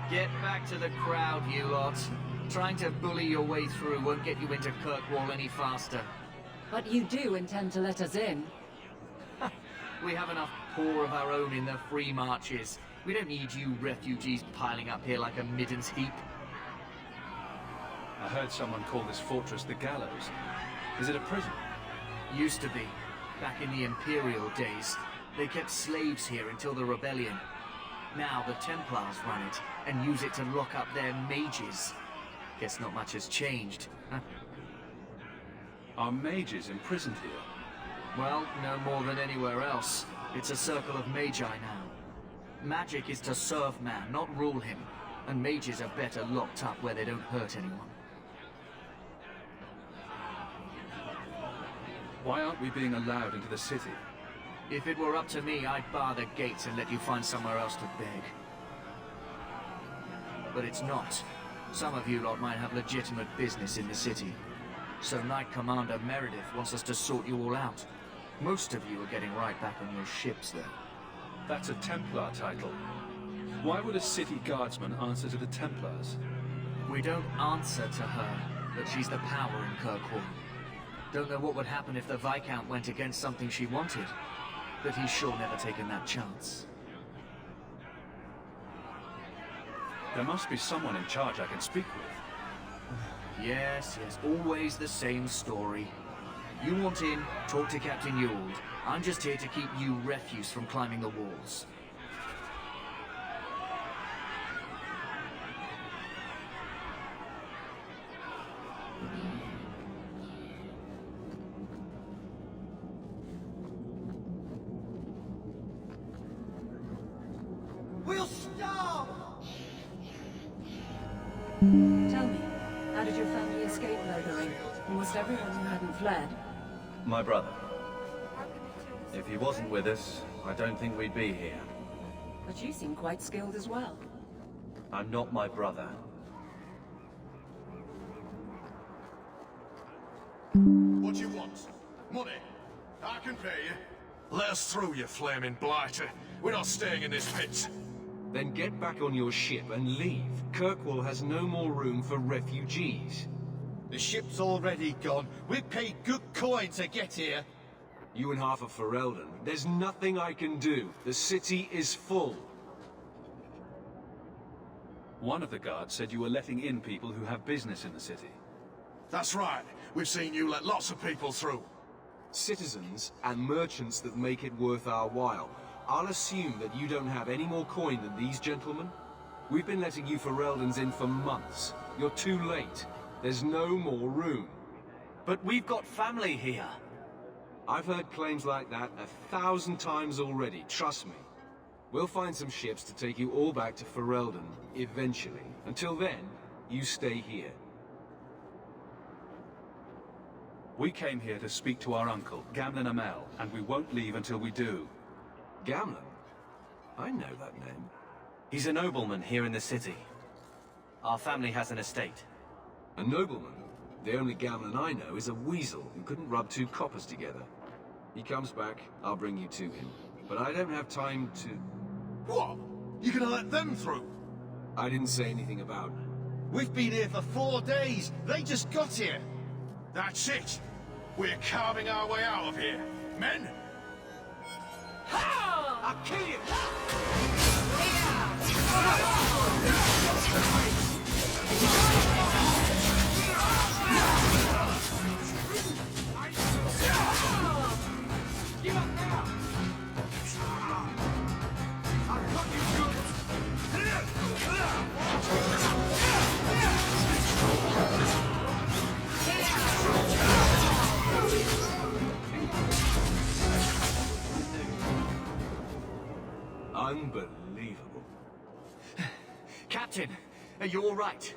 Get back to the crowd, you lot. Trying to bully your way through won't get you into Kirkwall any faster. But you do intend to let us in. We have enough poor of our own in the free marches. We don't need you refugees piling up here like a middens heap. I heard someone call this fortress the Gallows. Is it a prison? Used to be. Back in the Imperial days. They kept slaves here until the rebellion. Now the Templars run it, and use it to lock up their mages. Guess not much has changed, huh? Are mages imprisoned here? Well, no more than anywhere else. It's a circle of magi now. Magic is to serve man, not rule him. And mages are better locked up where they don't hurt anyone. Why aren't we being allowed into the city? If it were up to me, I'd bar the gates and let you find somewhere else to beg. But it's not. Some of you lot might have legitimate business in the city. So Knight Commander Meredith wants us to sort you all out. Most of you are getting right back on your ships, though. That's a Templar title. Why would a city guardsman answer to the Templars? We don't answer to her, but she's the power in Kirkwall. Don't know what would happen if the Viscount went against something she wanted, but he's sure never taken that chance. There must be someone in charge I can speak with. Yes, always the same story. You want in, talk to Captain Ewald. I'm just here to keep you refuse from climbing the walls. We'll starve! Tell me, how did your family escape murdering? Almost everyone who hadn't fled. My brother. If he wasn't with us, I don't think we'd be here. But you seem quite skilled as well. I'm not my brother. What do you want? Money? I can pay you. Let us through, you flaming blighter. We're not staying in this pit. Then get back on your ship and leave. Kirkwall has no more room for refugees. The ship's already gone. We paid good coin to get here. You and half of Ferelden. There's nothing I can do. The city is full. One of the guards said you were letting in people who have business in the city. That's right. We've seen you let lots of people through. Citizens and merchants that make it worth our while. I'll assume that you don't have any more coin than these gentlemen. We've been letting you Fereldans in for months. You're too late. There's no more room. But we've got family here. I've heard claims like that 1,000 times already, trust me. We'll find some ships to take you all back to Ferelden, eventually. Until then, you stay here. We came here to speak to our uncle, Gamlen Amell, and we won't leave until we do. Gamlen? I know that name. He's a nobleman here in the city. Our family has an estate. A nobleman? The only Gamlen I know is a weasel who couldn't rub two coppers together. He comes back, I'll bring you to him. But I don't have time to... What? You gonna let them through? I didn't say anything about... We've been here for 4 days. They just got here. That's it. We're carving our way out of here. Men? I'll kill you! Give up now! I'll cut you good! Unbelievable. Captain, are you all right?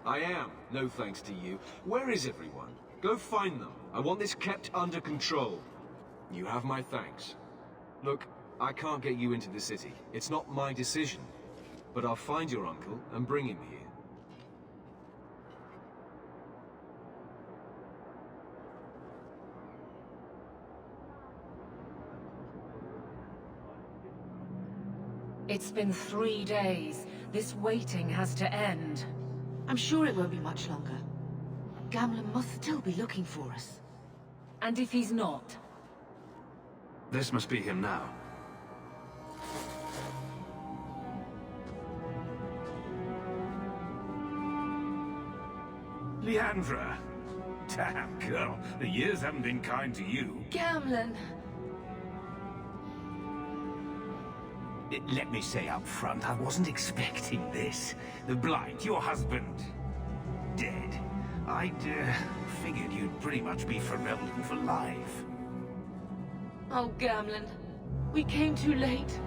I am, no thanks to you. Where is everyone? Go find them. I want this kept under control. You have my thanks. Look, I can't get you into the city. It's not my decision. But I'll find your uncle and bring him here. It's been 3 days. This waiting has to end. I'm sure it won't be much longer. Gamlen must still be looking for us. And if he's not? This must be him now. Leandra! Damn, girl, the years haven't been kind to you. Gamlen! Let me say up front, I wasn't expecting this. The Blight, your husband, dead. I'd figured you'd pretty much be Ferelden for life. Oh, Gamlen. We came too late.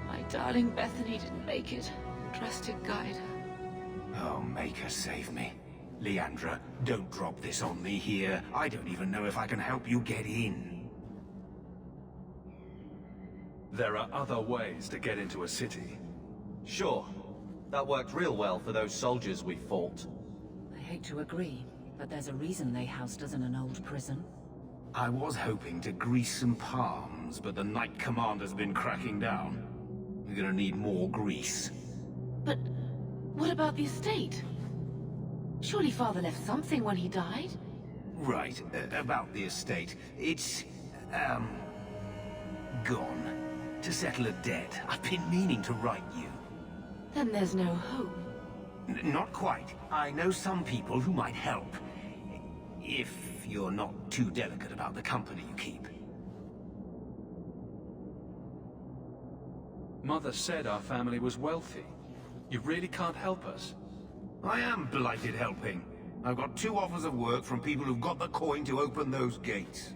My darling Bethany didn't make it. Trusted guide her. Oh, make her save me. Leandra, don't drop this on me here. I don't even know if I can help you get in. There are other ways to get into a city. Sure. That worked real well for those soldiers we fought. I hate to agree, but there's a reason they housed us in an old prison. I was hoping to grease some palms, but the Knight Commander's been cracking down. We're gonna need more grease. But what about the estate? Surely Father left something when he died? Right, about the estate. It's, gone. To settle a debt. I've been meaning to write you. Then there's no hope. Not quite. I know some people who might help. If you're not too delicate about the company you keep. Mother said our family was wealthy. You really can't help us? I am blighted helping. I've got 2 offers of work from people who've got the coin to open those gates.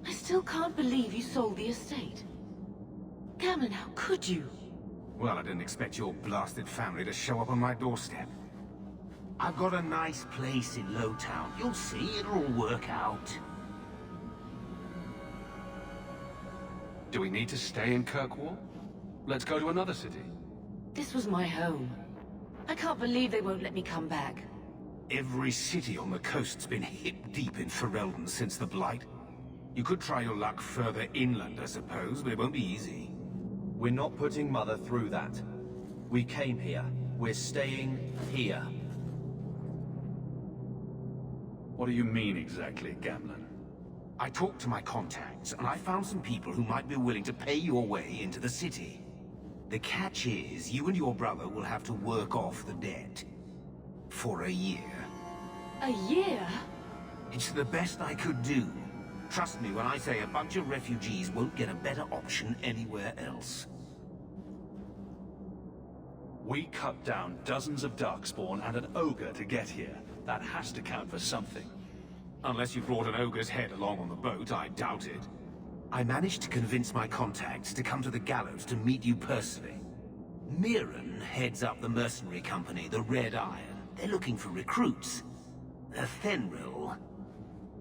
I still can't believe you sold the estate. Gamlen, how could you? Well, I didn't expect your blasted family to show up on my doorstep. I've got a nice place in Lowtown. You'll see, it'll all work out. Do we need to stay in Kirkwall? Let's go to another city. This was my home. I can't believe they won't let me come back. Every city on the coast's been hip-deep in Ferelden since the Blight. You could try your luck further inland, I suppose, but it won't be easy. We're not putting Mother through that. We came here. We're staying here. What do you mean exactly, Gamlen? I talked to my contacts, and I found some people who might be willing to pay your way into the city. The catch is, you and your brother will have to work off the debt. For a year. A year? It's the best I could do. Trust me when I say a bunch of refugees won't get a better option anywhere else. We cut down dozens of Darkspawn and an ogre to get here. That has to count for something. Unless you brought an ogre's head along on the boat, I doubt it. I managed to convince my contacts to come to the gallows to meet you personally. Mirren heads up the mercenary company, the Red Iron. They're looking for recruits. Fenrir,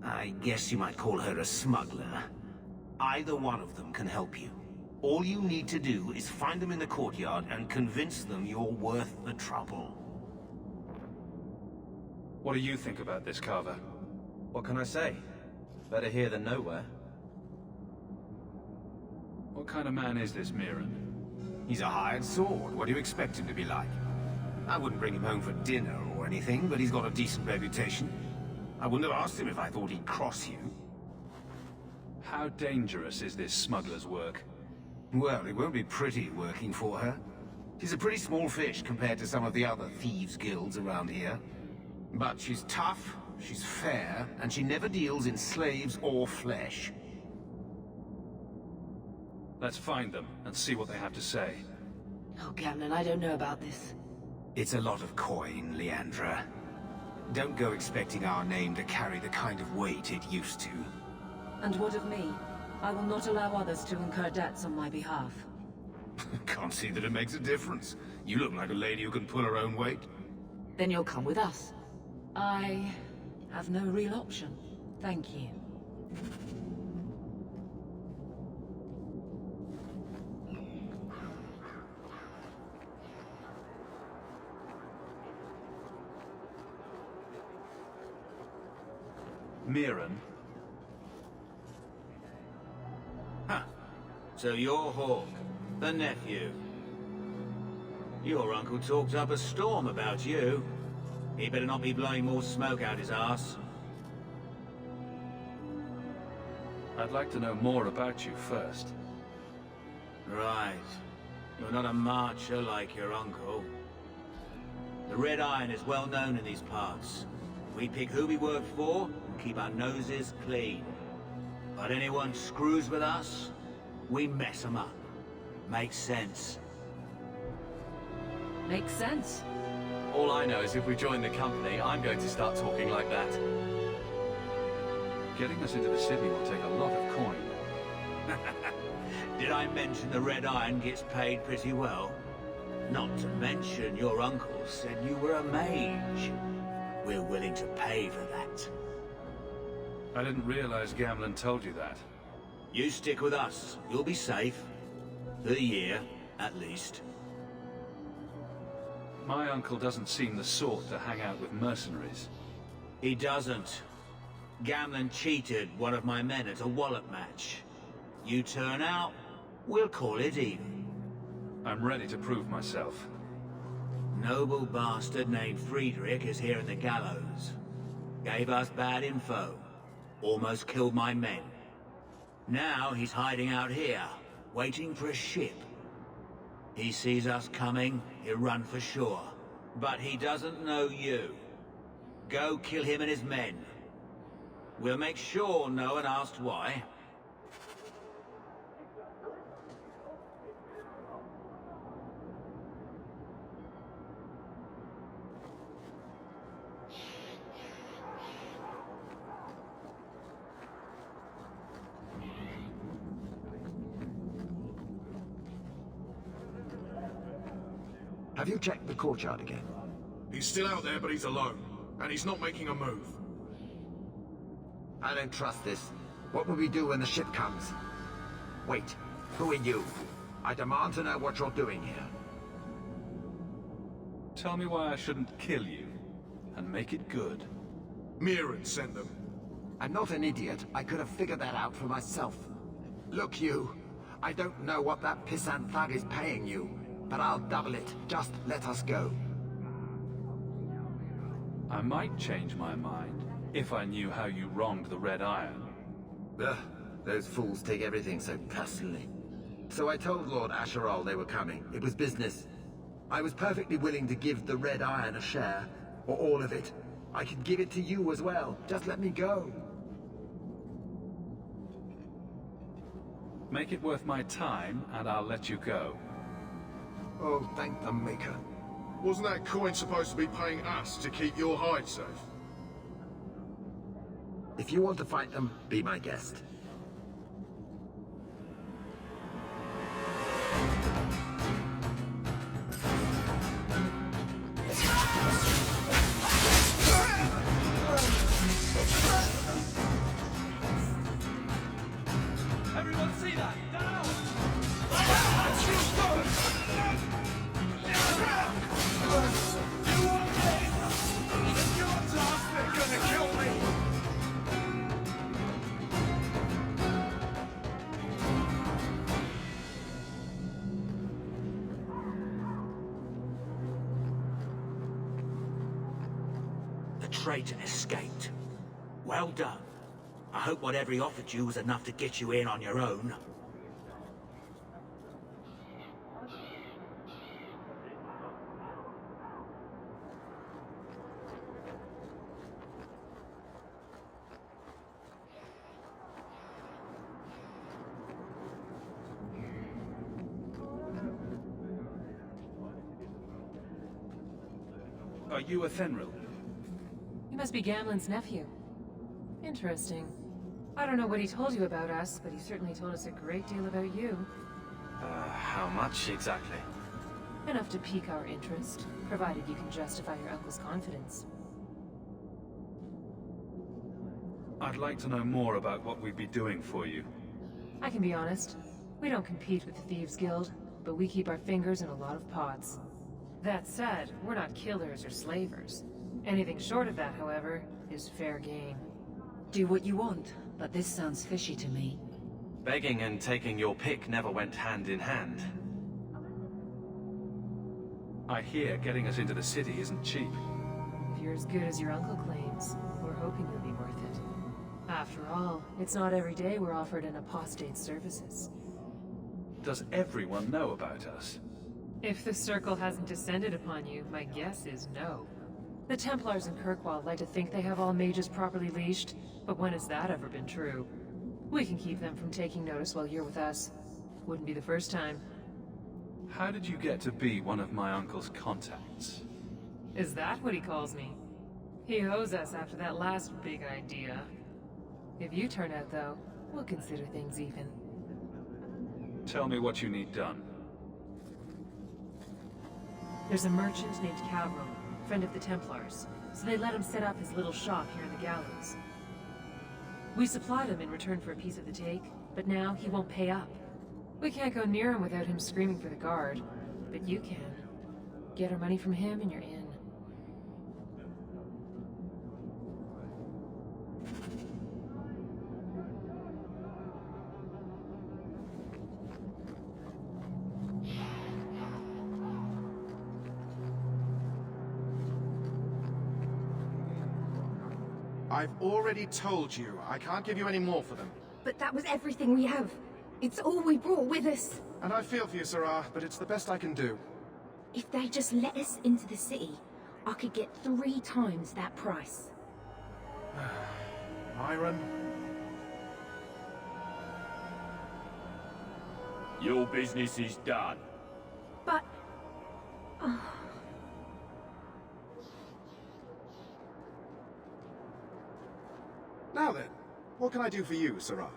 I guess you might call her a smuggler. Either one of them can help you. All you need to do is find them in the courtyard and convince them you're worth the trouble. What do you think about this, Carver? What can I say? Better here than nowhere. What kind of man is this Mirren? He's a hired sword. What do you expect him to be like? I wouldn't bring him home for dinner or anything, but he's got a decent reputation. I wouldn't have asked him if I thought he'd cross you. How dangerous is this smuggler's work? Well, it won't be pretty working for her. She's a pretty small fish compared to some of the other thieves' guilds around here. But she's tough, she's fair, and she never deals in slaves or flesh. Let's find them and see what they have to say. Oh, Gamlen, I don't know about this. It's a lot of coin, Leandra. Don't go expecting our name to carry the kind of weight it used to. And what of me? I will not allow others to incur debts on my behalf. Can't see that it makes a difference. You look like a lady who can pull her own weight. Then you'll come with us. I have no real option. Thank you. Mirren? Huh. So you're Hawke, the nephew. Your uncle talked up a storm about you. He better not be blowing more smoke out his arse. I'd like to know more about you first. Right. You're not a marcher like your uncle. The Red Iron is well known in these parts. We pick who we work for and keep our noses clean. But anyone screws with us, we mess them up. Makes sense. Makes sense. All I know is if we join the company, I'm going to start talking like that. Getting us into the city will take a lot of coin. Did I mention the Red Iron gets paid pretty well? Not to mention your uncle said you were a mage. We're willing to pay for that. I didn't realize Gamlen told you that. You stick with us. You'll be safe. For a year, at least. My uncle doesn't seem the sort to hang out with mercenaries. He doesn't. Gamlen cheated one of my men at a wallop match. You turn out, we'll call it even. I'm ready to prove myself. Noble bastard named Friedrich is here in the gallows. Gave us bad info. Almost killed my men. Now he's hiding out here, waiting for a ship. He sees us coming, he'll run for sure. But he doesn't know you. Go kill him and his men. We'll make sure no one asks why. Have you checked the courtyard again? He's still out there, but he's alone. And he's not making a move. I don't trust this. What will we do when the ship comes? Wait, who are you? I demand to know what you're doing here. Tell me why I shouldn't kill you, and make it good. Mirren sent them. I'm not an idiot. I could have figured that out for myself. Look, you. I don't know what that pissant thug is paying you, but I'll double it. Just let us go. I might change my mind, if I knew how you wronged the Red Iron. Ugh, those fools take everything so personally. So I told Lord Asherall they were coming. It was business. I was perfectly willing to give the Red Iron a share, or all of it. I could give it to you as well. Just let me go. Make it worth my time, and I'll let you go. Oh, thank the Maker. Wasn't that coin supposed to be paying us to keep your hide safe? If you want to fight them, be my guest. Everyone see that? Down! The traitor escaped. Well done. I hope whatever he offered you was enough to get you in on your own. Are you a Fenrir? You must be Gamlen's nephew. Interesting. I don't know what he told you about us, but he certainly told us a great deal about you. How much exactly? Enough to pique our interest, provided you can justify your uncle's confidence. I'd like to know more about what we'd be doing for you. I can be honest. We don't compete with the Thieves Guild, but we keep our fingers in a lot of pots. That said, we're not killers or slavers. Anything short of that, however, is fair game. Do what you want, but this sounds fishy to me. Begging and taking your pick never went hand in hand. I hear getting us into the city isn't cheap. If you're as good as your uncle claims, we're hoping you'll be worth it. After all, it's not every day we're offered an apostate's services. Does everyone know about us? If the Circle hasn't descended upon you, my guess is no. The Templars in Kirkwall like to think they have all mages properly leashed, but when has that ever been true? We can keep them from taking notice while you're with us. Wouldn't be the first time. How did you get to be one of my uncle's contacts? Is that what he calls me? He owes us after that last big idea. If you turn out, though, we'll consider things even. Tell me what you need done. There's a merchant named Calvin, friend of the Templars, so they let him set up his little shop here in the gallows. We supplied him in return for a piece of the take, but now he won't pay up. We can't go near him without him screaming for the guard, but you can. Get our money from him and you're in. I've already told you, I can't give you any more for them. But that was everything we have. It's all we brought with us. And I feel for you, Sarah, but it's the best I can do. If they just let us into the city, I could get 3 times that price. Myron? Your business is done. But... Now then, what can I do for you, Sarah?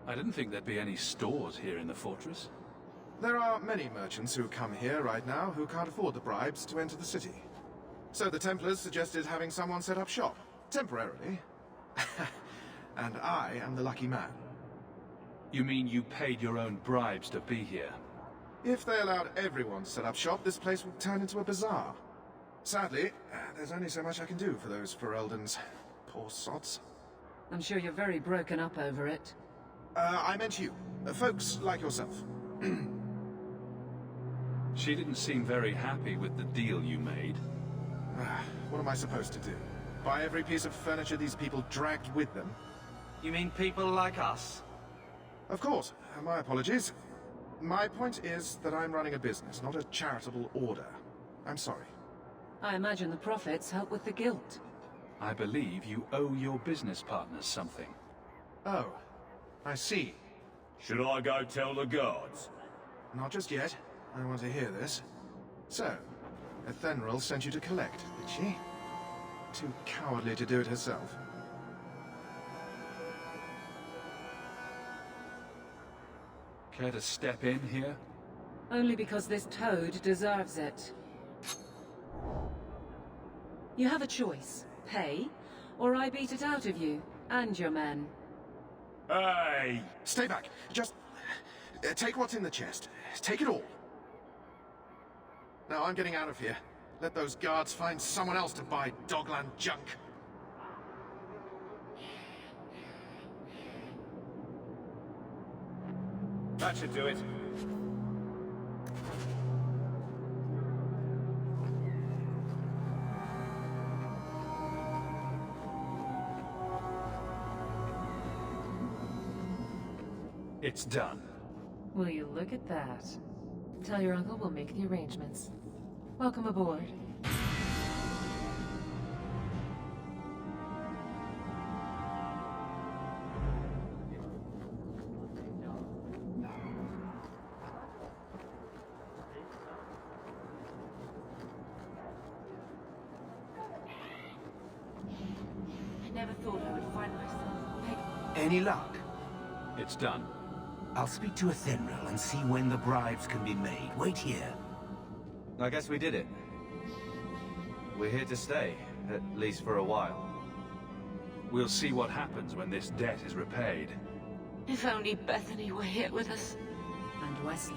I didn't think there'd be any stores here in the fortress. There are many merchants who come here right now who can't afford the bribes to enter the city. So the Templars suggested having someone set up shop, temporarily. And I am the lucky man. You mean you paid your own bribes to be here? If they allowed everyone to set up shop, this place would turn into a bazaar. Sadly, there's only so much I can do for those Fereldans. Poor sods. I'm sure you're very broken up over it. I meant you. Folks like yourself. She didn't seem very happy with the deal you made. What am I supposed to do? Buy every piece of furniture these people dragged with them? You mean people like us? Of course. My apologies. My point is that I'm running a business, not a charitable order. I'm sorry. I imagine the profits help with the guilt. I believe you owe your business partners something. Oh, I see. Should I go tell the guards? Not just yet. I want to hear this. So, Ethenril sent you to collect, did she? Too cowardly to do it herself. Care to step in here? Only because this toad deserves it. You have a choice. Pay, or I beat it out of you, and your men. Hey! Stay back. Just... take what's in the chest. Take it all. Now I'm getting out of here. Let those guards find someone else to buy Dogland junk. That should do it. It's done. Will you look at that? Tell your uncle we'll make the arrangements. Welcome aboard. I never thought I would find myself. Any luck? It's done. I'll speak to Ethenril and see when the bribes can be made. Wait here. I guess we did it. We're here to stay, at least for a while. We'll see what happens when this debt is repaid. If only Bethany were here with us. And Wesley.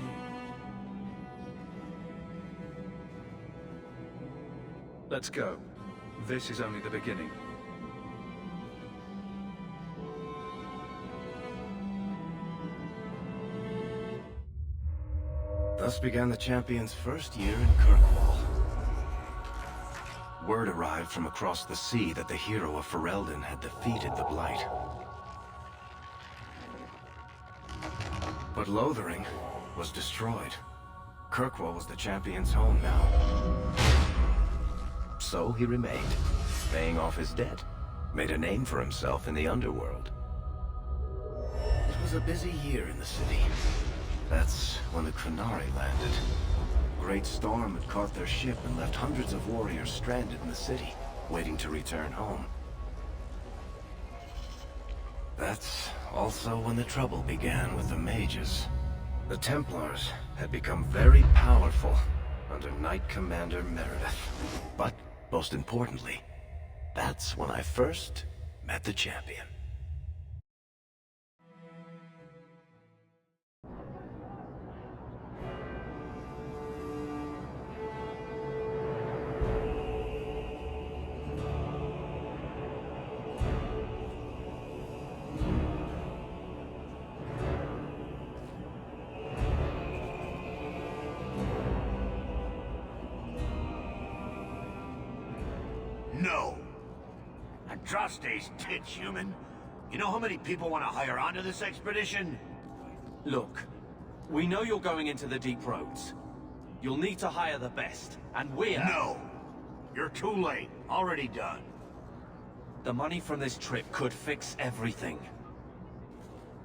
Let's go. This is only the beginning. The Thus began the champion's first year in Kirkwall. Word arrived from across the sea that the hero of Ferelden had defeated the Blight. But Lothering was destroyed. Kirkwall was the champion's home now. So he remained, paying off his debt, made a name for himself in the underworld. It was a busy year in the city. That's when the Krenari landed. A great storm had caught their ship and left hundreds of warriors stranded in the city, waiting to return home. That's also when the trouble began with the mages. The Templars had become very powerful under Knight Commander Meredith. But, most importantly, that's when I first met the champion. No. Andraste's tits, human. You know how many people want to hire onto this expedition? Look, we know you're going into the deep roads. You'll need to hire the best, and we're... No. You're too late. Already done. The money from this trip could fix everything.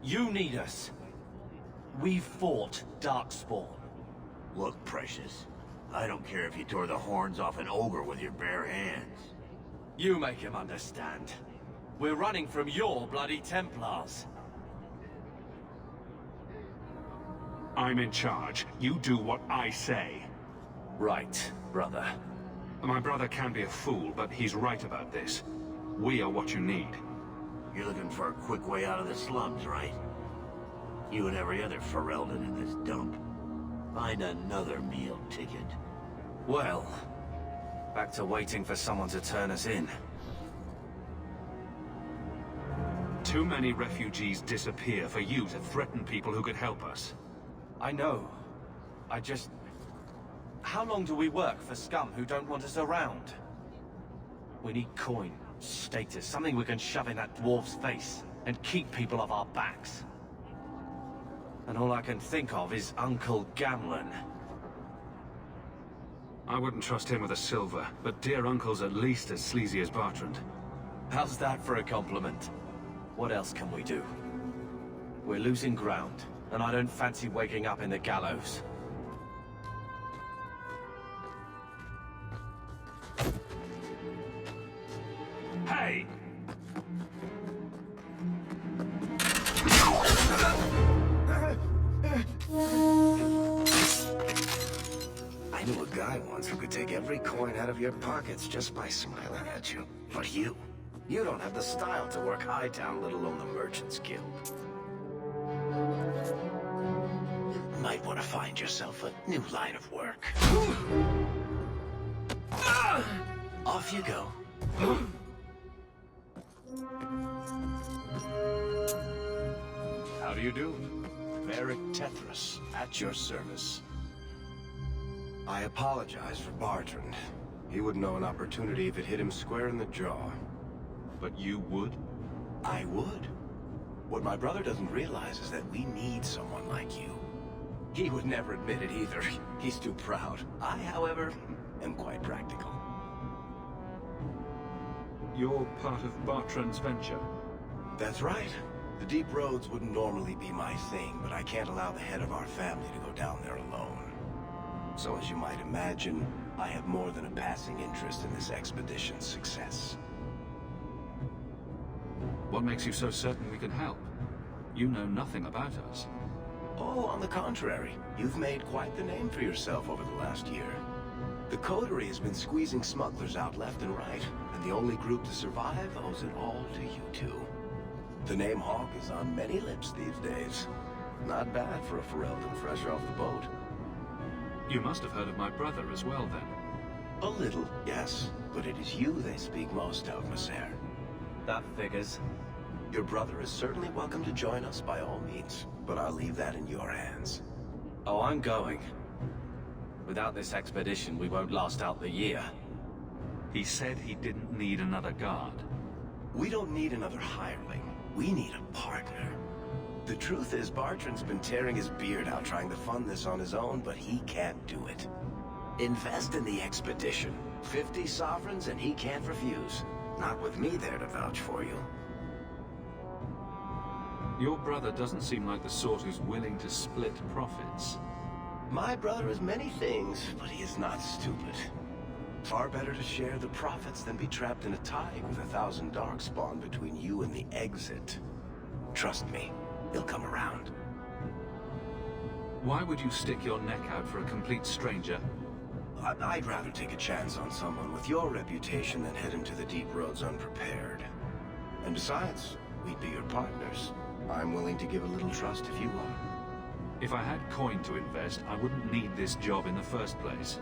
You need us. We've fought Darkspawn. Look, Precious. I don't care if you tore the horns off an ogre with your bare hands. You make him understand. We're running from your bloody Templars. I'm in charge. You do what I say. Right, brother. My brother can be a fool, but he's right about this. We are what you need. You're looking for a quick way out of the slums, right? You and every other Ferelden in this dump. Find another meal ticket. Well, back to waiting for someone to turn us in. Too many refugees disappear for you to threaten people who could help us. I know. I just... How long do we work for scum who don't want us around? We need coin, status, something we can shove in that dwarf's face and keep people off our backs. And all I can think of is Uncle Gamlen. I wouldn't trust him with a silver, but dear Uncle's at least as sleazy as Bertrand. How's that for a compliment? What else can we do? We're losing ground, and I don't fancy waking up in the gallows. Hey! I knew a guy once who could take every coin out of your pockets just by smiling at you. But you don't have the style to work Hightown, let alone the Merchants Guild. Might want to find yourself a new line of work. Off you go. How do you do? Varric Tethras, at your service. I apologize for Bertrand. He would know an opportunity if it hit him square in the jaw. But you would? I would. What my brother doesn't realize is that we need someone like you. He would never admit it either. He's too proud. I, however, am quite practical. You're part of Bertrand's venture? That's right. The deep roads wouldn't normally be my thing, but I can't allow the head of our family to go down there alone. So as you might imagine, I have more than a passing interest in this expedition's success. What makes you so certain we can help? You know nothing about us. Oh, on the contrary. You've made quite the name for yourself over the last year. The Coterie has been squeezing smugglers out left and right, and the only group to survive owes it all to you two. The name Hawke is on many lips these days. Not bad for a Ferelden fresh off the boat. You must have heard of my brother as well, then. A little, yes. But it is you they speak most of, Monsieur. That figures. Your brother is certainly welcome to join us by all means, but I'll leave that in your hands. Oh, I'm going. Without this expedition, we won't last out the year. He said he didn't need another guard. We don't need another hireling. We need a partner. The truth is, Bartrand's been tearing his beard out trying to fund this on his own, but he can't do it. Invest in the expedition. 50 sovereigns and he can't refuse. Not with me there to vouch for you. Your brother doesn't seem like the sort who's willing to split profits. My brother is many things, but he is not stupid. Far better to share the profits than be trapped in a tide with 1,000 darkspawn between you and the exit. Trust me, he'll come around. Why would you stick your neck out for a complete stranger? I'd rather take a chance on someone with your reputation than head into the deep roads unprepared. And besides, we'd be your partners. I'm willing to give a little trust if you are. If I had coin to invest, I wouldn't need this job in the first place.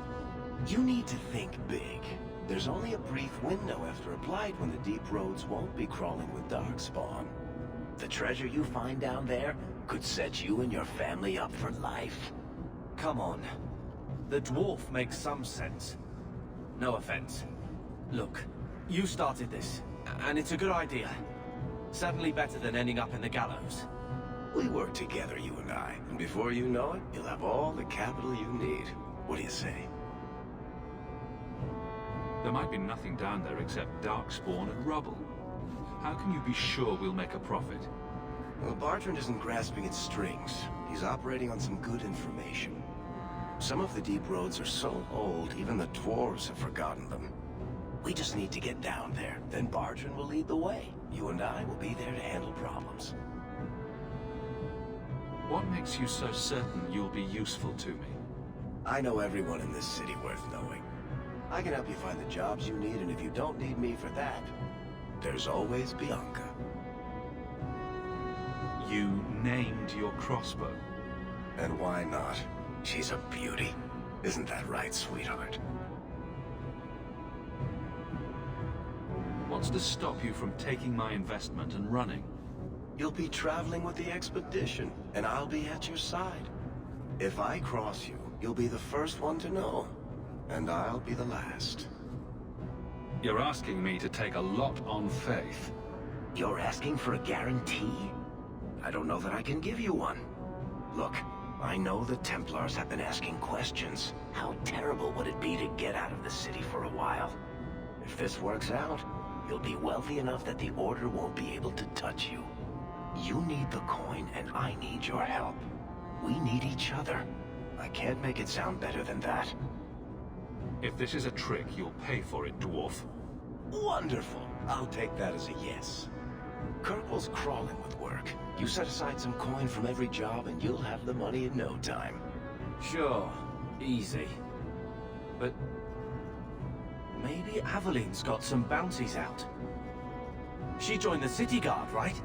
You need to think big. There's only a brief window after a blight when the deep roads won't be crawling with darkspawn. The treasure you find down there could set you and your family up for life. Come on. The dwarf makes some sense. No offense. Look, you started this, and it's a good idea. Certainly better than ending up in the gallows. We work together, you and I, and before you know it, you'll have all the capital you need. What do you say? There might be nothing down there except darkspawn and rubble. How can you be sure we'll make a profit? Well, Bartrand isn't grasping at strings. He's operating on some good information. Some of the deep roads are so old, even the dwarves have forgotten them. We just need to get down there, then Bartrand will lead the way. You and I will be there to handle problems. What makes you so certain you'll be useful to me? I know everyone in this city worth knowing. I can help you find the jobs you need, and if you don't need me for that, there's always Bianca. You named your crossbow. And why not? She's a beauty. Isn't that right, sweetheart? What's to stop you from taking my investment and running? You'll be traveling with the expedition, and I'll be at your side. If I cross you, you'll be the first one to know, and I'll be the last. You're asking me to take a lot on faith. You're asking for a guarantee? I don't know that I can give you one. Look, I know the Templars have been asking questions. How terrible would it be to get out of the city for a while? If this works out, you'll be wealthy enough that the Order won't be able to touch you. You need the coin, and I need your help. We need each other. I can't make it sound better than that. If this is a trick, you'll pay for it, dwarf. Wonderful. I'll take that as a yes. Kirkwall's crawling with work. You set aside some coin from every job, and you'll have the money in no time. Sure, easy. But maybe Aveline's got some bounties out. She joined the city guard, right?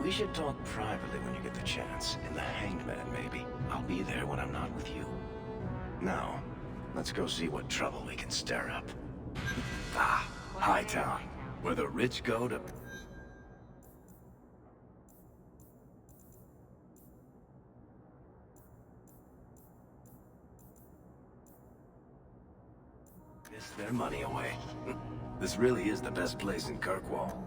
We should talk privately when you get the chance. In the Hanged Man, maybe. I'll be there when I'm not with you. Now, let's go see what trouble we can stir up. Ah, Hightown, where the rich go to... piss their money away. This really is the best place in Kirkwall.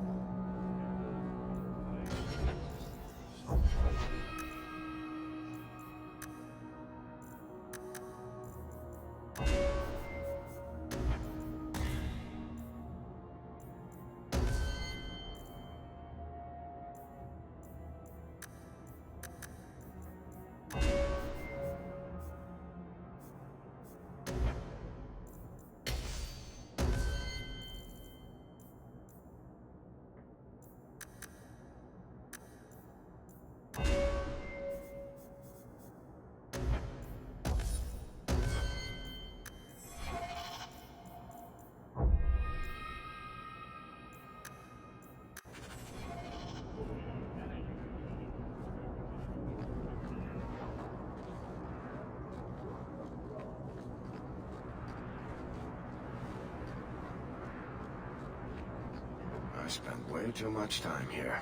I spent way too much time here.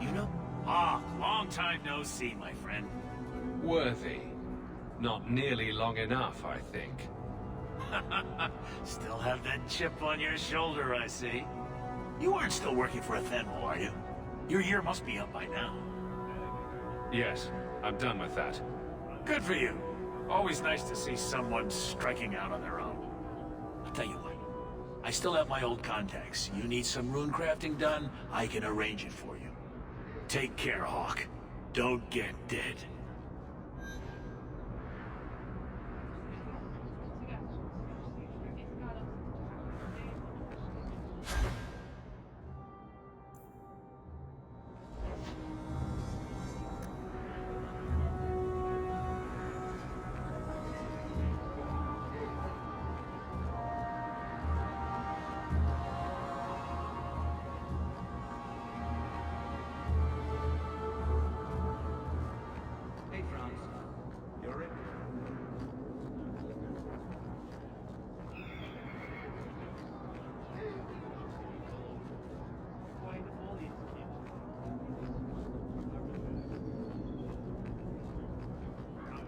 You know? Ah, long time no see, my friend. Worthy. Not nearly long enough, I think. Still have that chip on your shoulder, I see. You aren't still working for Athenwell, are you? Your year must be up by now. Yes, I'm done with that. Good for you. Always nice to see someone striking out on their own. I'll tell you what. I still have my old contacts. You need some rune crafting done, I can arrange it for you. Take care, Hawke. Don't get dead.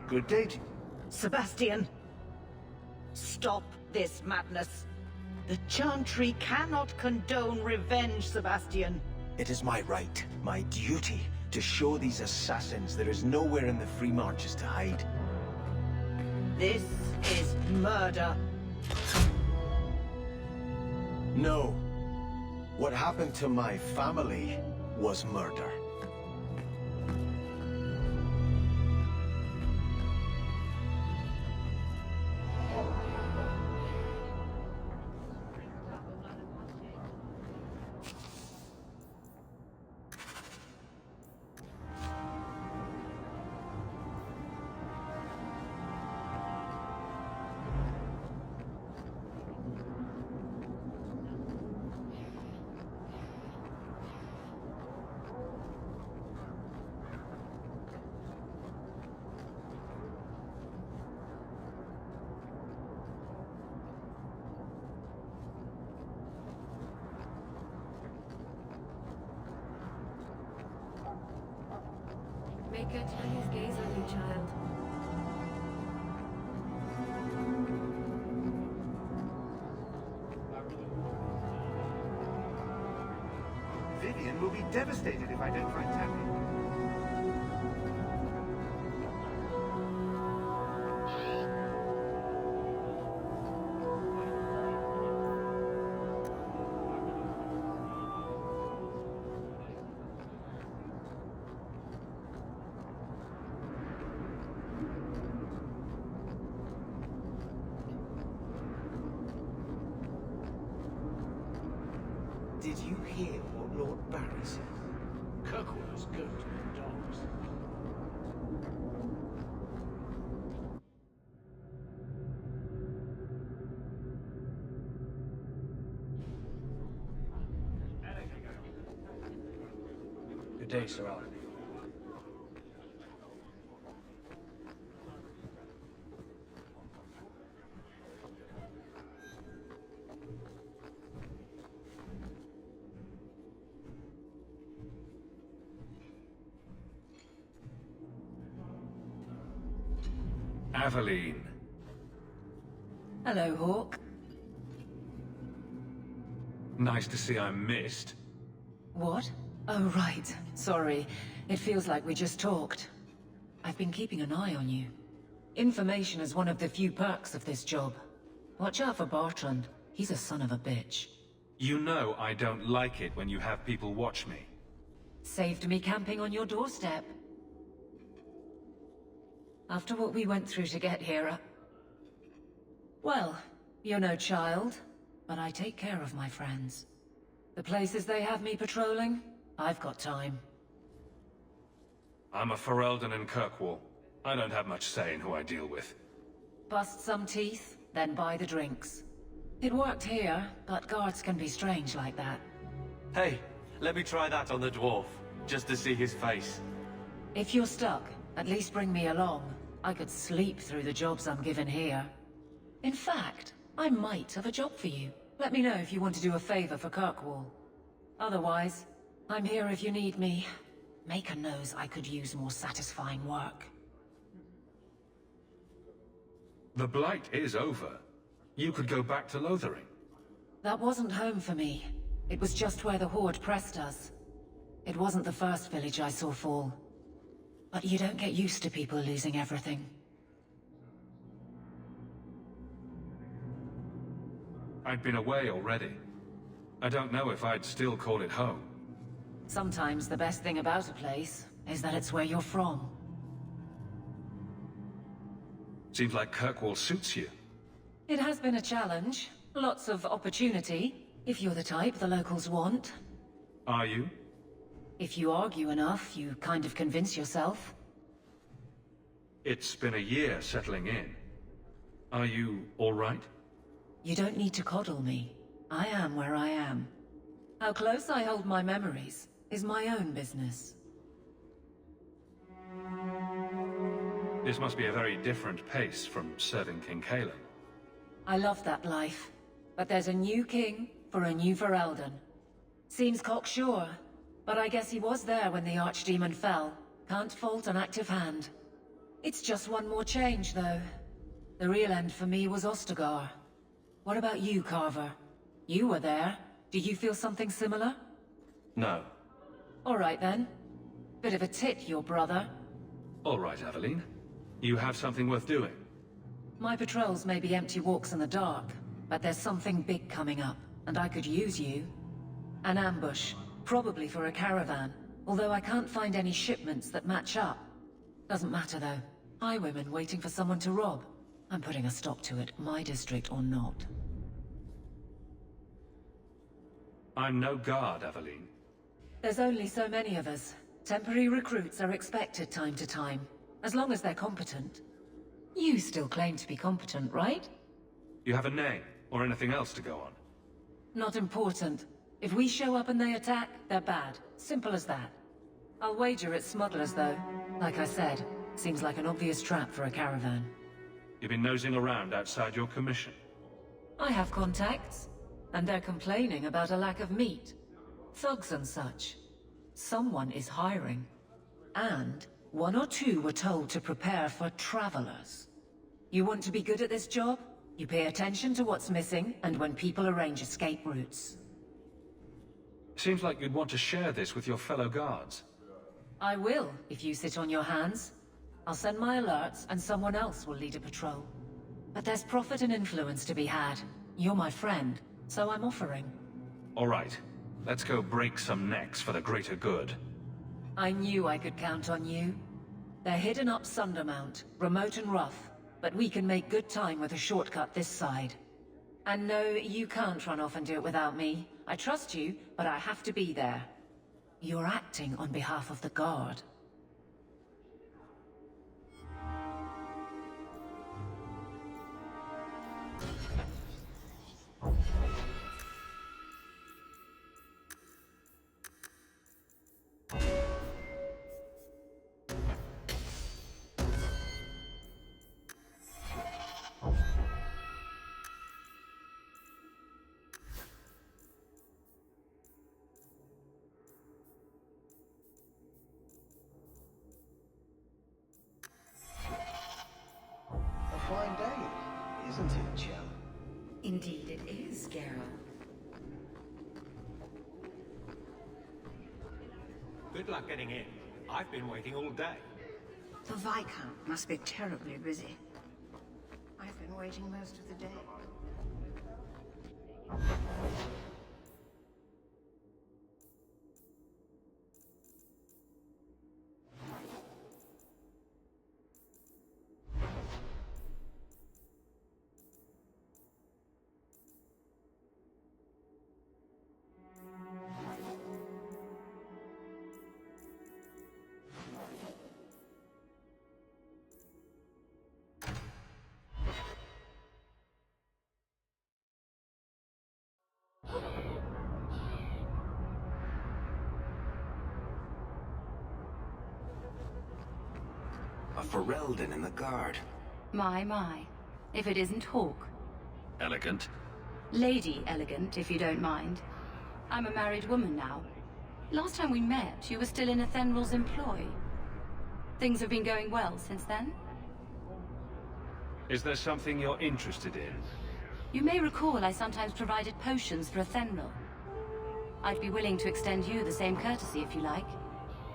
Good day to you. Sebastian, stop this madness. The Chantry cannot condone revenge, Sebastian. It is my right, my duty, to show these assassins there is nowhere in the Free Marches to hide. This is murder. No. What happened to my family was murder. Make good time his gaze on you, child. Vivian will be devastated if I don't find Taffy. Did you hear what Lord Barry said? Kirkwall's good with dogs. Good day, Sir Alan. Aveline. Hello, Hawke. Nice to see I'm missed. What? Oh, right. Sorry. It feels like we just talked. I've been keeping an eye on you. Information is one of the few perks of this job. Watch out for Bartrand. He's a son of a bitch. You know I don't like it when you have people watch me. Saved me camping on your doorstep. After what we went through to get here, well, you're no child, but I take care of my friends. The places they have me patrolling, I've got time. I'm a Ferelden in Kirkwall. I don't have much say in who I deal with. Bust some teeth, then buy the drinks. It worked here, but guards can be strange like that. Hey, let me try that on the dwarf, just to see his face. If you're stuck, at least bring me along. I could sleep through the jobs I'm given here. In fact, I might have a job for you. Let me know if you want to do a favor for Kirkwall. Otherwise, I'm here if you need me. Maker knows I could use more satisfying work. The Blight is over. You could go back to Lothering. That wasn't home for me. It was just where the Horde pressed us. It wasn't the first village I saw fall. But you don't get used to people losing everything. I'd been away already. I don't know if I'd still call it home. Sometimes the best thing about a place is that it's where you're from. Seems like Kirkwall suits you. It has been a challenge. Lots of opportunity, if you're the type the locals want. Are you? If you argue enough, you kind of convince yourself. It's been a year settling in. Are you all right? You don't need to coddle me. I am where I am. How close I hold my memories is my own business. This must be a very different pace from serving King Cailan. I love that life. But there's a new king for a new Ferelden. Seems cocksure, but I guess he was there when the Archdemon fell. Can't fault an active hand. It's just one more change, though. The real end for me was Ostagar. What about you, Carver? You were there. Do you feel something similar? No. All right, then. Bit of a tit, your brother. All right, Aveline. You have something worth doing. My patrols may be empty walks in the dark, but there's something big coming up, and I could use you. An ambush, probably for a caravan, although I can't find any shipments that match up. Doesn't matter, though. Highwaymen waiting for someone to rob. I'm putting a stop to it, my district or not. I'm no guard, Aveline. There's only so many of us. Temporary recruits are expected time to time, as long as they're competent. You still claim to be competent, right? You have a name, or anything else to go on? Not important. If we show up and they attack, they're bad. Simple as that. I'll wager it's smugglers, though. Like I said, seems like an obvious trap for a caravan. You've been nosing around outside your commission. I have contacts, and they're complaining about a lack of meat. Thugs and such. Someone is hiring. And one or two were told to prepare for travelers. You want to be good at this job? You pay attention to what's missing, and when people arrange escape routes. Seems like you'd want to share this with your fellow guards. I will, if you sit on your hands. I'll send my alerts, and someone else will lead a patrol. But there's profit and influence to be had. You're my friend, so I'm offering. All right. Let's go break some necks for the greater good. I knew I could count on you. They're hidden up Sundermount, remote and rough, but we can make good time with a shortcut this side. And no, you can't run off and do it without me. I trust you, but I have to be there. You're acting on behalf of the Guard. Fine day, isn't it, Chell? Indeed it is, Garrow. Good luck getting in. I've been waiting all day. The Viscount must be terribly busy. I've been waiting most of the day. A Ferelden in the Guard. My. If it isn't Hawke. Elegant. Lady elegant, if you don't mind. I'm a married woman now. Last time we met, you were still in Athenral's employ. Things have been going well since then? Is there something you're interested in? You may recall I sometimes provided potions for Athenril. I'd be willing to extend you the same courtesy if you like.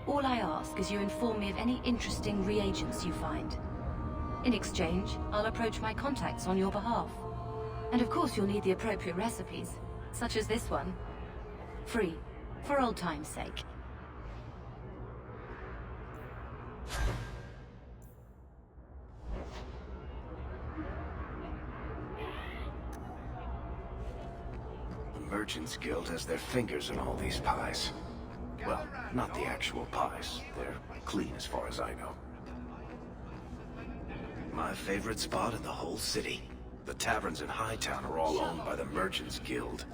All I ask is you inform me of any interesting reagents you find. In exchange, I'll approach my contacts on your behalf. And of course you'll need the appropriate recipes, such as this one. Free, for old time's sake. The Merchants Guild has their fingers in all these pies. Well, not the actual pies. They're clean as far as I know. My favorite spot in the whole city. The taverns in Hightown are all owned by the Merchants Guild.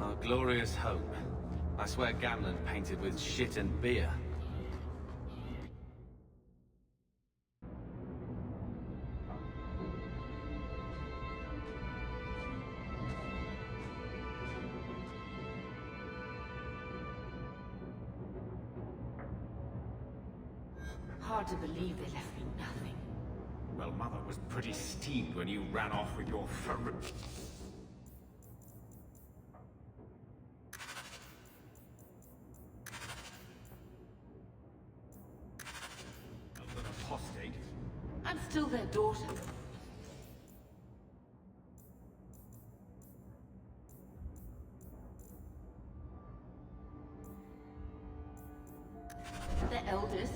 Our glorious hope. I swear Gamlen painted with shit and beer. Hard to believe they left me nothing. Well, Mother was pretty steamed when you ran off with your apostate. I'm still their daughter. The eldest.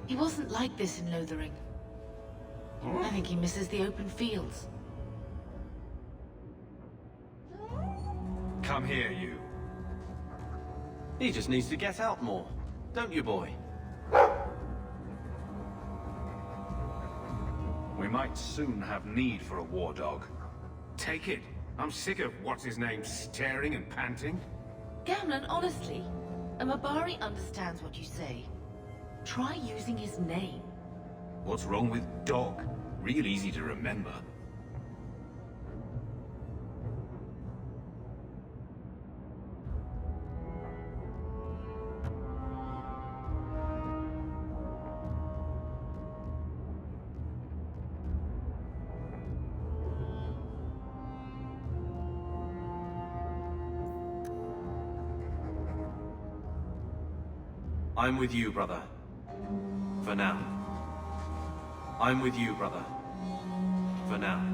He wasn't like this in Lothering. I think he misses the open fields. Come here, you. He just needs to get out more. Don't you, boy? We might soon have need for a war dog. Take it. I'm sick of what's-his-name staring and panting. Gamlen, honestly, a Mabari understands what you say. Try using his name. What's wrong with dog? Real easy to remember. I'm with you, brother. For now. I'm with you, brother. For now.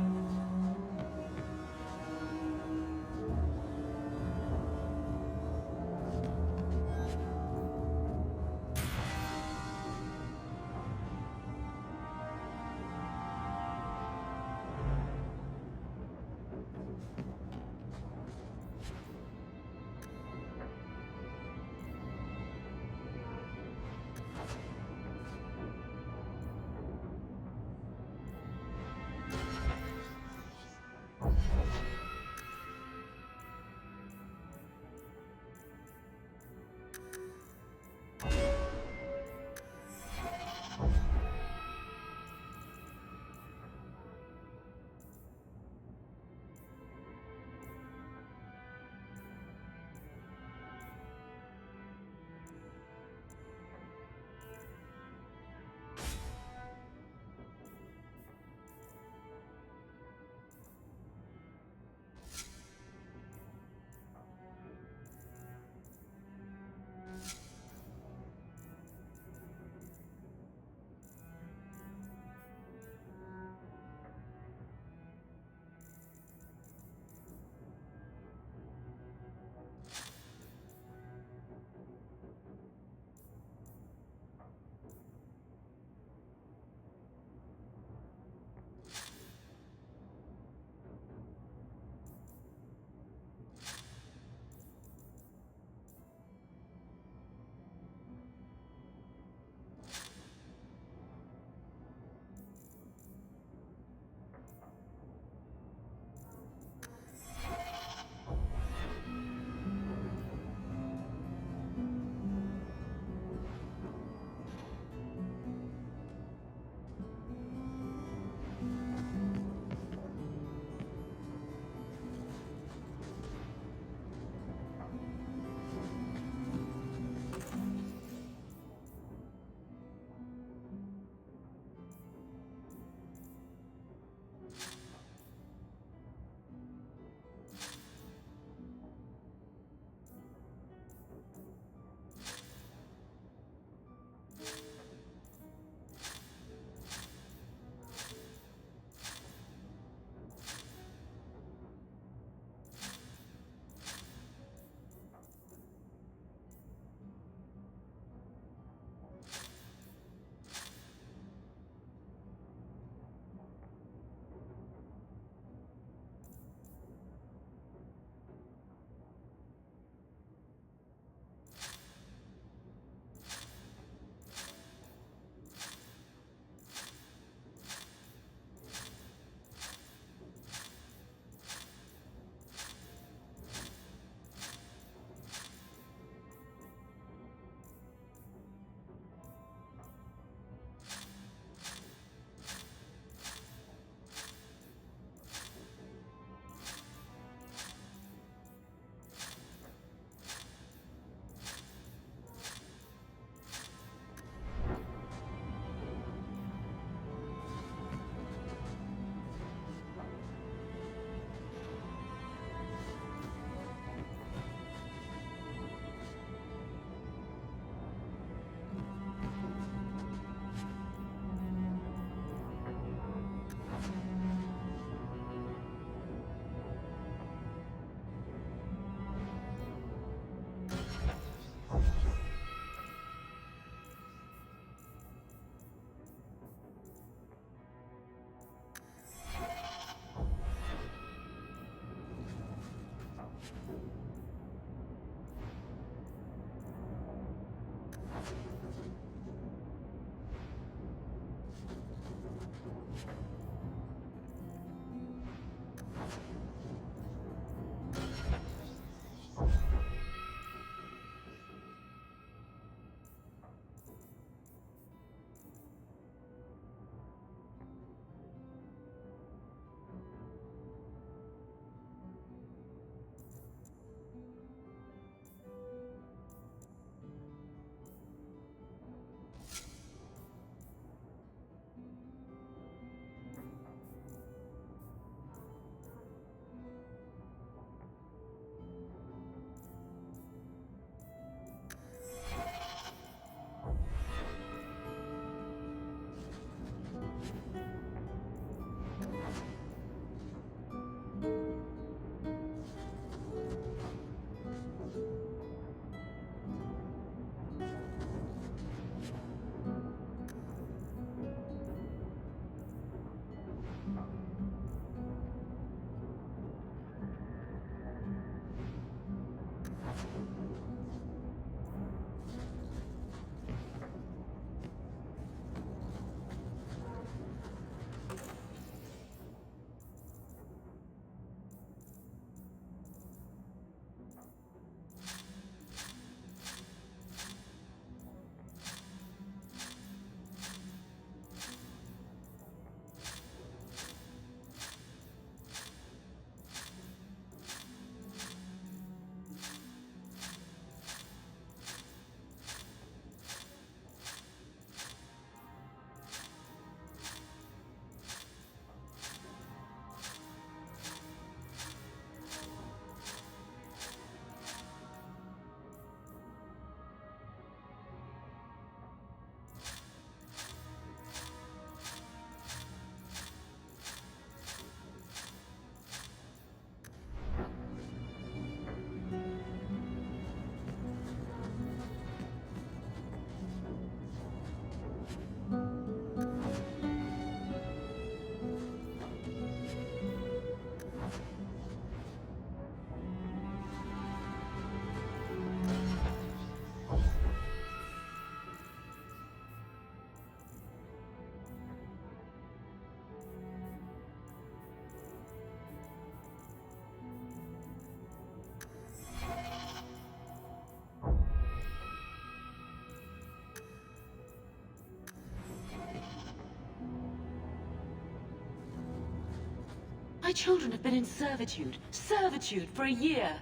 My children have been in servitude. Servitude for a year.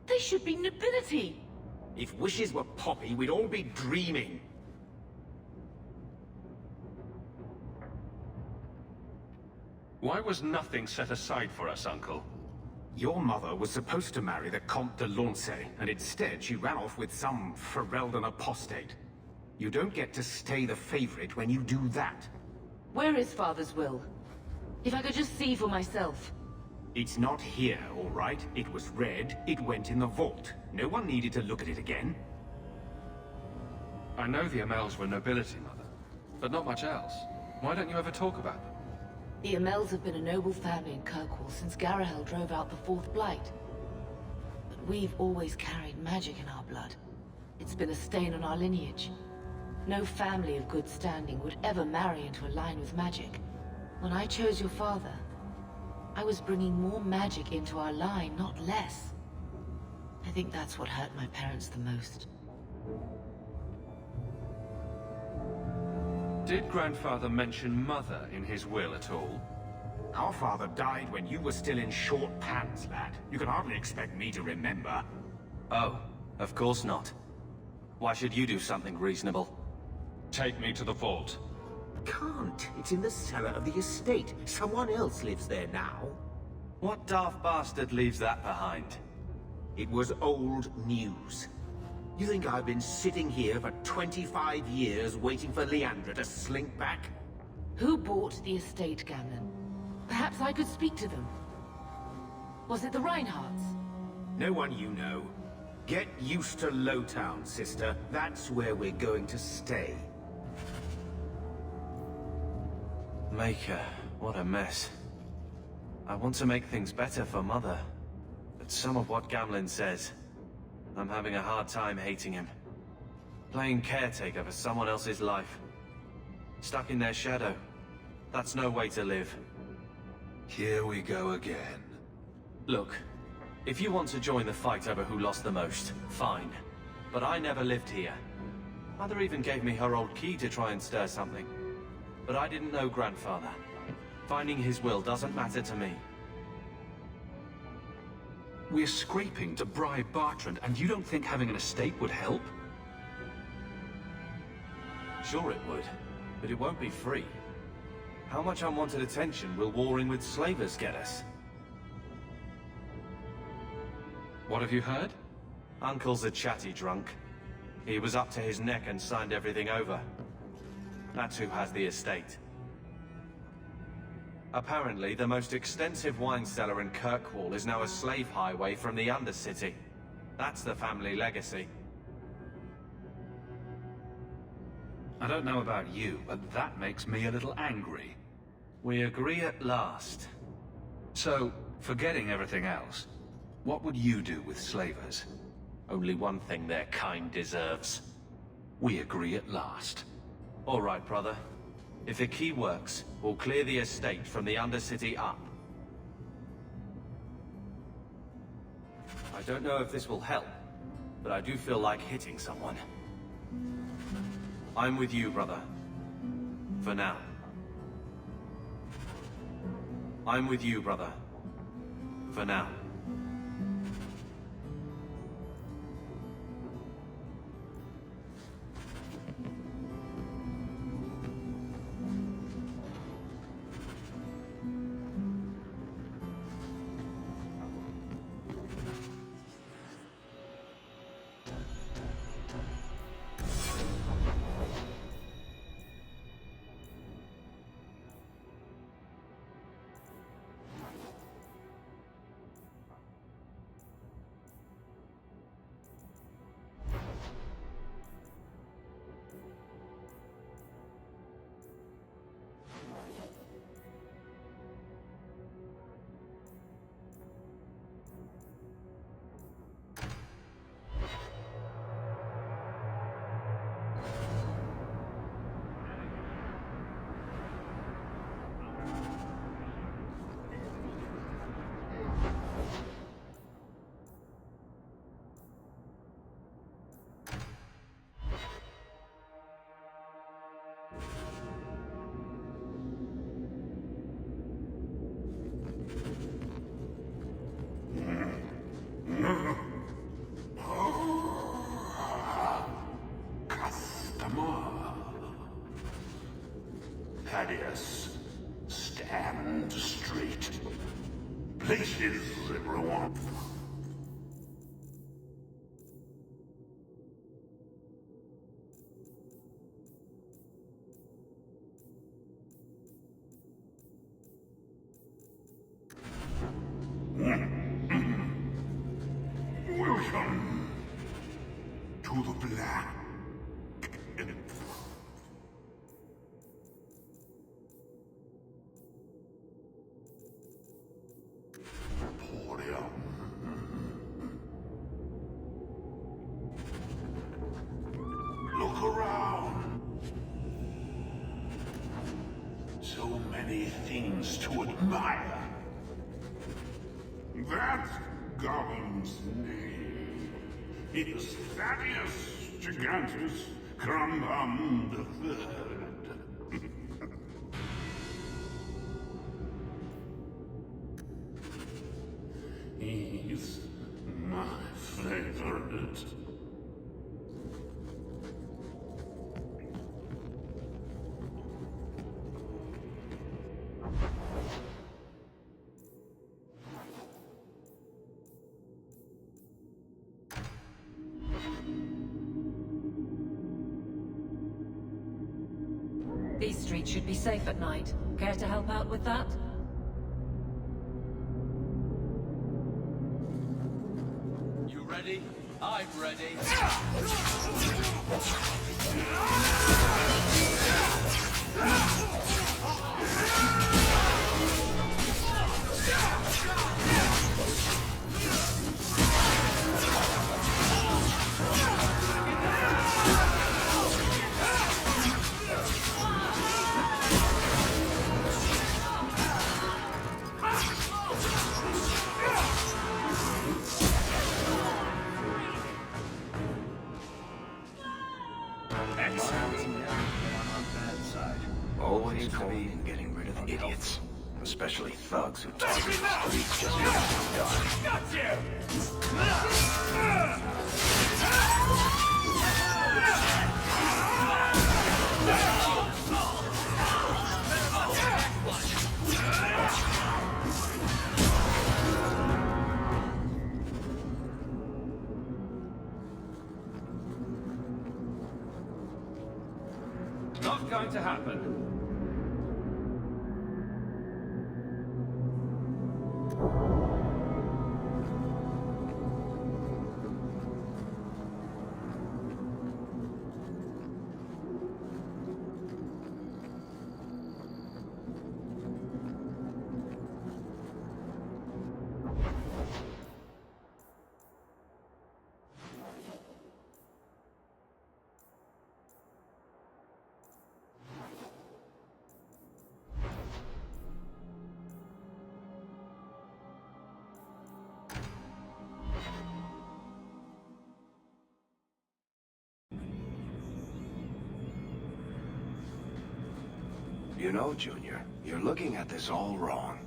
They should be nobility. If wishes were poppy, we'd all be dreaming. Why was nothing set aside for us, Uncle? Your mother was supposed to marry the Comte de Launcey, and instead she ran off with some Ferelden apostate. You don't get to stay the favorite when you do that. Where is Father's will? If I could just see for myself. It's not here, all right? It was read, it went in the vault. No one needed to look at it again. I know the Amels were nobility, Mother, but not much else. Why don't you ever talk about them? The Amels have been a noble family in Kirkwall since Garahel drove out the Fourth Blight. But we've always carried magic in our blood. It's been a stain on our lineage. No family of good standing would ever marry into a line with magic. When I chose your father, I was bringing more magic into our line, not less. I think that's what hurt my parents the most. Did Grandfather mention Mother in his will at all? Our father died when you were still in short pants, lad. You can hardly expect me to remember. Oh, of course not. Why should you do something reasonable? Take me to the vault. Can't. It's in the cellar of the estate. Someone else lives there now. What daft bastard leaves that behind? It was old news. You think I've been sitting here for 25 years waiting for Leandra to slink back? Who bought the estate, Gamlen? Perhaps I could speak to them. Was it the Reinhardts? No one you know. Get used to Lowtown, sister. That's where we're going to stay. Maker, what a mess. I want to make things better for Mother. But some of what Gamlen says, I'm having a hard time hating him. Playing caretaker for someone else's life. Stuck in their shadow. That's no way to live. Here we go again. Look, if you want to join the fight over who lost the most, fine. But I never lived here. Mother even gave me her old key to try and stir something. But I didn't know Grandfather. Finding his will doesn't matter to me. We're scraping to bribe Bartrand, and you don't think having an estate would help? Sure it would, but it won't be free. How much unwanted attention will warring with slavers get us? What have you heard? Uncle's a chatty drunk. He was up to his neck and signed everything over. That's who has the estate. Apparently, the most extensive wine cellar in Kirkwall is now a slave highway from the Undercity. That's the family legacy. I don't know about you, but that makes me a little angry. We agree at last. So, forgetting everything else, what would you do with slavers? Only one thing their kind deserves. We agree at last. All right, brother. If the key works, we'll clear the estate from the Undercity up. I don't know if this will help, but I do feel like hitting someone. I'm with you, brother. For now. I'm with you, brother. For now. Thaddeus, stand straight. Places, everyone. Welcome to the Black. Look around. So many things to admire. That Goblin's name is Thaddeus Gigantus Crumbum the Third. He's my favorite. These streets should be safe at night. Care to help out with that? You ready? I'm ready. Always told in getting rid of idiots, especially thugs who talk in the streets just because it's Not going to happen. You know, Junior, you're looking at this all wrong.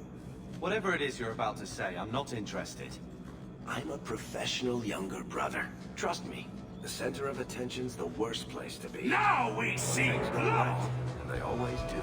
Whatever it is you're about to say, I'm not interested. I'm a professional younger brother. Trust me, the center of attention's the worst place to be. Now we see Things go wrong, and they always do.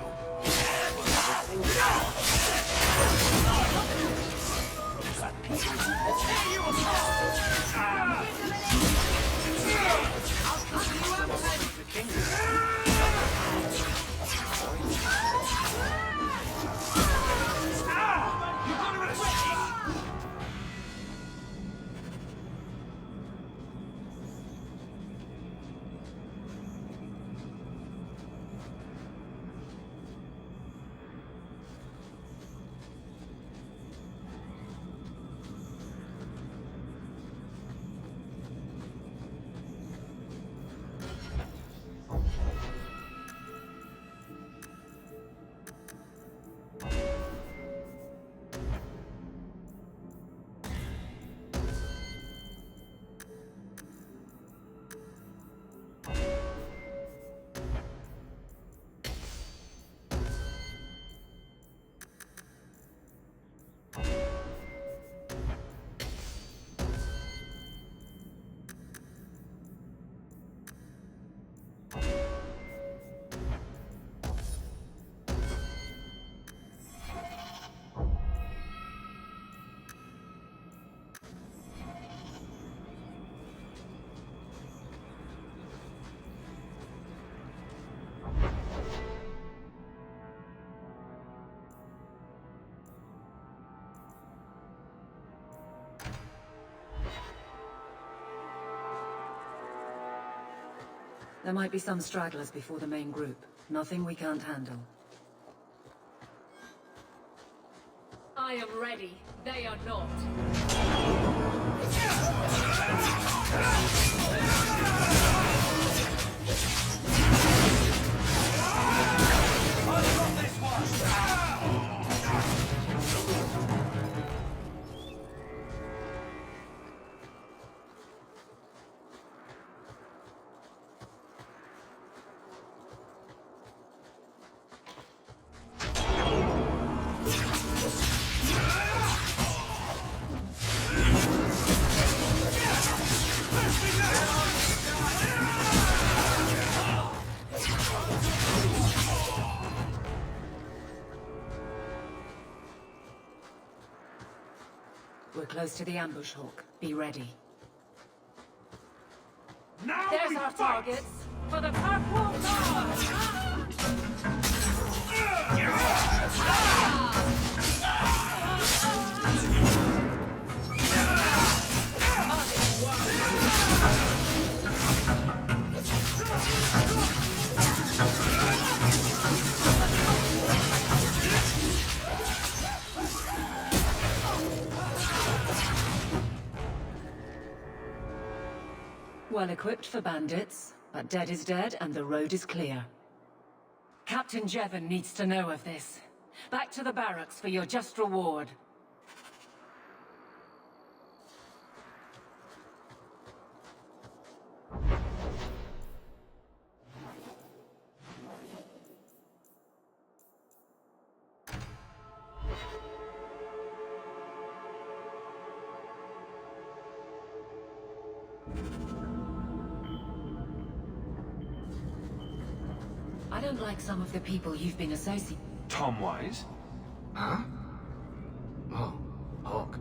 There might be some stragglers before the main group. Nothing we can't handle. I am ready. They are not. We're close to the ambush, Hawke. Be ready. Now there's our targets for the Kirkwall Guard! Well equipped for bandits, but dead is dead and the road is clear. Captain Jevon needs to know of this. Back to the barracks for your just reward. I don't like some of the people you've been associating. Tom Wise? Huh? Oh, Hawke.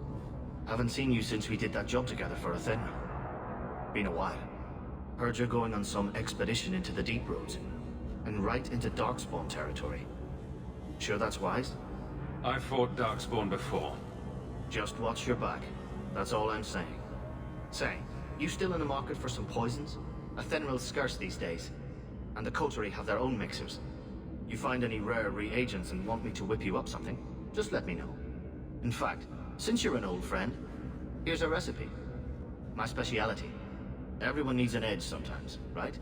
Haven't seen you since we did that job together for Athenry. Been a while. Heard you're going on some expedition into the deep roads. And right into Darkspawn territory. Sure that's wise? I fought Darkspawn before. Just watch your back. That's all I'm saying. Say, you still in the market for some poisons? Athenryl's scarce these days. And the coterie have their own mixers. You find any rare reagents and want me to whip you up something, just let me know. In fact, since you're an old friend, here's a recipe. My speciality. Everyone needs an edge sometimes, right?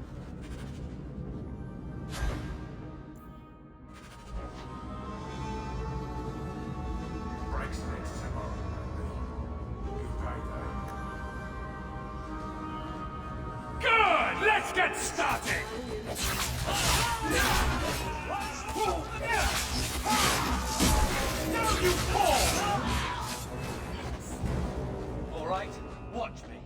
Good! Let's get started! Now you fall! All right, watch me.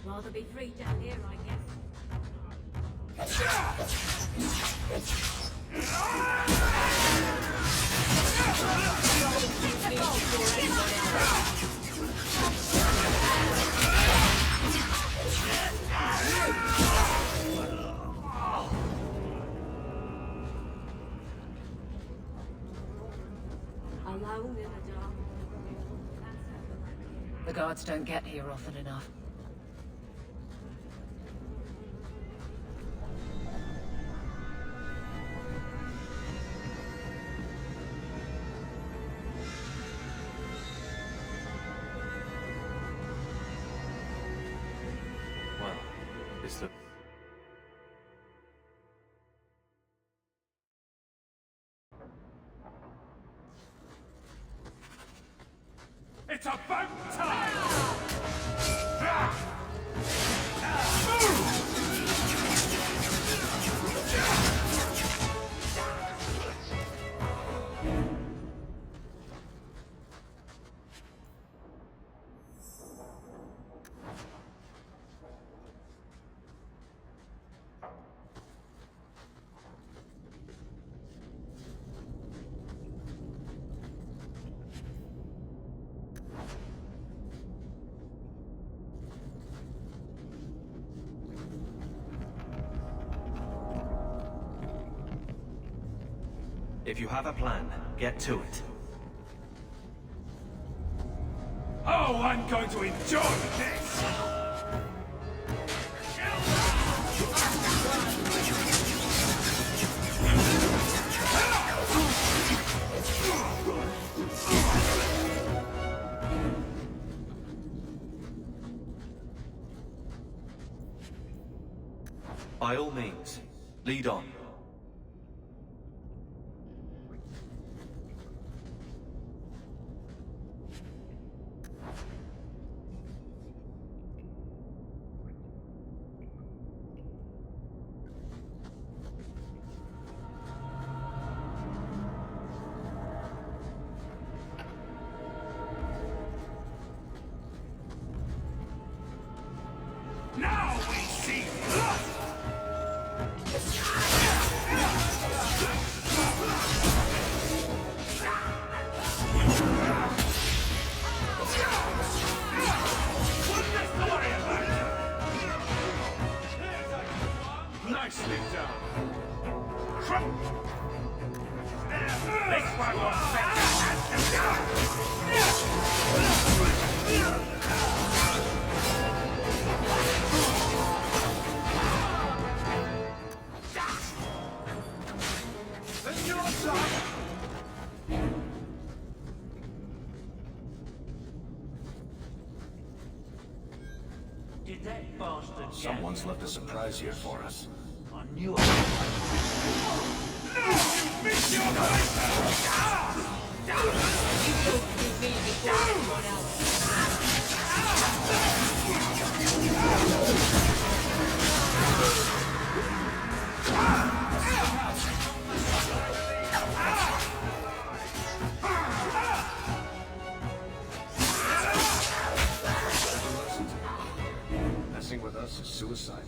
Rather be free down here, I guess. Alone in the dark. The guards don't get here often enough. Well, is the... It's about time! If you have a plan, get to it. Oh, I'm going to enjoy this! By all means, lead on. Now we see blood! Nicely done. This one will set your hands Did that bastard... Someone's left a surprise here for us. I knew it. Miss your Messing with us is suicidal.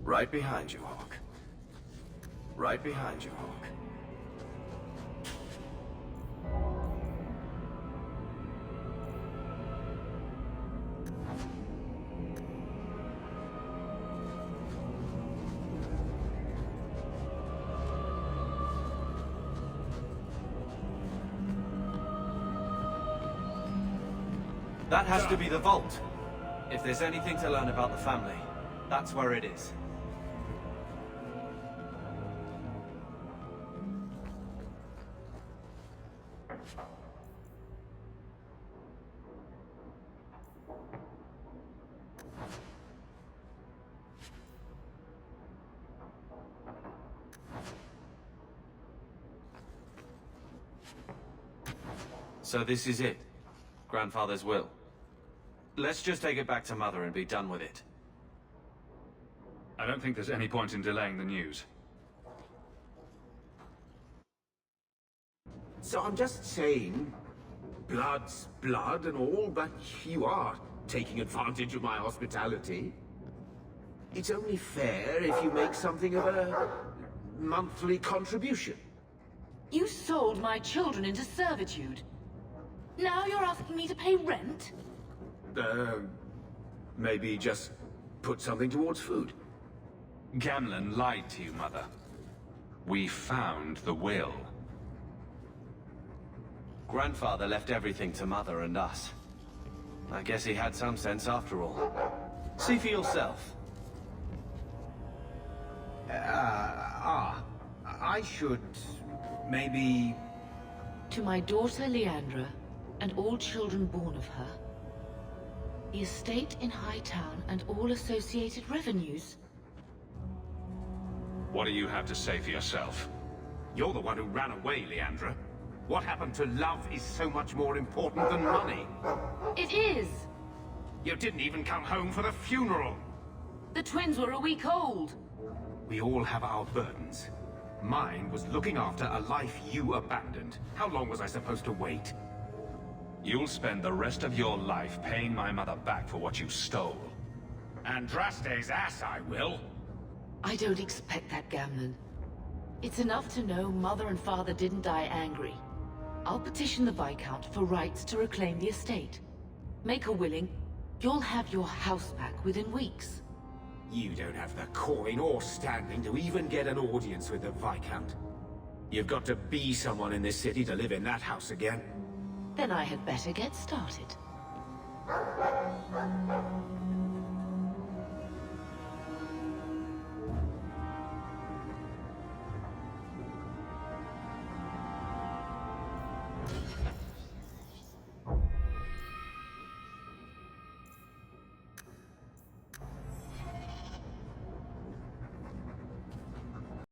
Right behind you, Hawke. Right behind you, Hawke. That has to be the vault. If there's anything to learn about the family, that's where it is. So this is it. Grandfather's will. Let's just take it back to Mother and be done with it. I don't think there's any point in delaying the news. So I'm just saying, blood's blood and all, but you are taking advantage of my hospitality. It's only fair if you make something of a monthly contribution. You sold my children into servitude. Now you're asking me to pay rent? Maybe just put something towards food. Gamlen lied to you, Mother. We found the will. Grandfather left everything to Mother and us. I guess he had some sense after all. See for yourself. I should... maybe... To my daughter Leandra, and all children born of her, the estate in Hightown and all associated revenues. What do you have to say for yourself? You're the one who ran away, Leandra. What happened to love is so much more important than money. It is! You didn't even come home for the funeral. The twins were a week old. We all have our burdens. Mine was looking after a life you abandoned. How long was I supposed to wait? You'll spend the rest of your life paying my mother back for what you stole. Andraste's ass, I will. I don't expect that, Gamlen. It's enough to know Mother and Father didn't die angry. I'll petition the Viscount for rights to reclaim the estate. Make her willing, You'll have your house back within weeks. You don't have the coin or standing to even get an audience with the Viscount. You've got to be someone in this city to live in that house again. Then I had better get started.